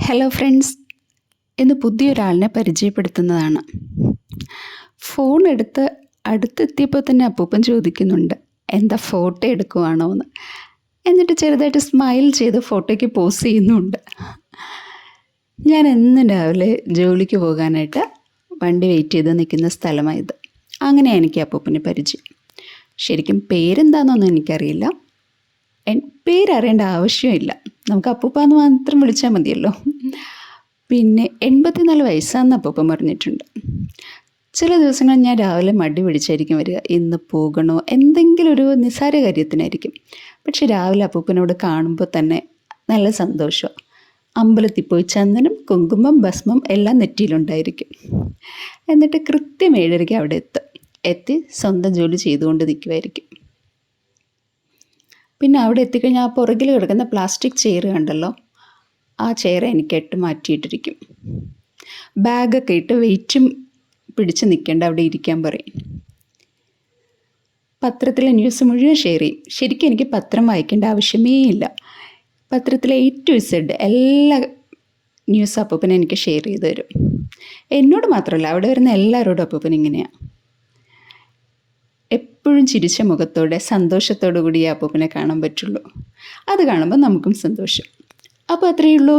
Hello friends, ഇന്ന് പുതിയൊരാളിനെ പരിചയപ്പെടുത്തുന്നതാണ്. Phone എടുത്ത് അടുത്തെത്തിയപ്പോൾ തന്നെ അപ്പൂപ്പൻ ചോദിക്കുന്നുണ്ട്, എന്താ ഫോട്ടോ എടുക്കുവാണോ എന്ന്. എന്നിട്ട് ചെറുതായിട്ട് സ്മൈൽ ചെയ്ത് ഫോട്ടോയ്ക്ക് പോസ് ചെയ്യുന്നുണ്ട്. ഞാൻ എന്നും രാവിലെ ജോലിക്ക് പോകാനായിട്ട് വണ്ടി വെയിറ്റ് ചെയ്ത് നിൽക്കുന്ന സ്ഥലമായത്. അങ്ങനെയാണ് എനിക്ക് അപ്പൂപ്പനെ പരിചയം. ശരിക്കും പേരെന്താണെന്നൊന്നും എനിക്കറിയില്ല. പേരറിയേണ്ട ആവശ്യമില്ല, നമുക്ക് അപ്പൂപ്പാന്ന് മാത്രം വിളിച്ചാൽ മതിയല്ലോ. പിന്നെ 84 വയസ്സാണെന്ന് അപ്പൂപ്പൻ പറഞ്ഞിട്ടുണ്ട്. ചില ദിവസങ്ങൾ ഞാൻ രാവിലെ മടി പിടിച്ചായിരിക്കും വരിക, ഇന്ന് പോകണോ, എന്തെങ്കിലും ഒരു നിസ്സാര കാര്യത്തിനായിരിക്കും. പക്ഷെ രാവിലെ അപ്പൂപ്പനോട് കാണുമ്പോൾ തന്നെ നല്ല സന്തോഷം. അമ്പലത്തിൽ പോയി ചന്ദനം, കുങ്കുമം, ഭസ്മം എല്ലാം നെറ്റിയിലുണ്ടായിരിക്കും. എന്നിട്ട് കൃത്യം 7:30 അവിടെ എത്തി സ്വന്തം ജോലി ചെയ്തുകൊണ്ട് നിൽക്കുമായിരിക്കും. പിന്നെ അവിടെ എത്തിക്കഴിഞ്ഞാൽ ആ പുറകിൽ കിടക്കുന്ന പ്ലാസ്റ്റിക് ചെയർ കണ്ടല്ലോ, ആ ചെയർ എനിക്ക് മാറ്റിയിട്ടിരിക്കും. ബാഗൊക്കെ ഇട്ട് വെയിറ്റും പിടിച്ച് നിൽക്കേണ്ട, അവിടെ ഇരിക്കാൻ പറയും. പത്രത്തിലെ ന്യൂസ് മുഴുവൻ ഷെയർ ചെയ്യും. ശരിക്കും എനിക്ക് പത്രം വായിക്കേണ്ട ആവശ്യമേ ഇല്ല. പത്രത്തിലെ A to Z എല്ലാ ന്യൂസ് അപ്പൂപ്പൻ എനിക്ക് ഷെയർ ചെയ്ത് തരും. എന്നോട് മാത്രമല്ല, അവിടെ വരുന്ന എല്ലാവരോടും അപ്പൂപ്പൻ ഇങ്ങനെയാണ്. എപ്പോഴും ചിരിച്ച മുഖത്തോടെ സന്തോഷത്തോടു കൂടി ഈ അപ്പൂപ്പനെ കാണാൻ പറ്റുള്ളൂ. അത് കാണുമ്പോൾ നമുക്കും സന്തോഷം. അപ്പോൾ അത്രയേ ഉള്ളൂ.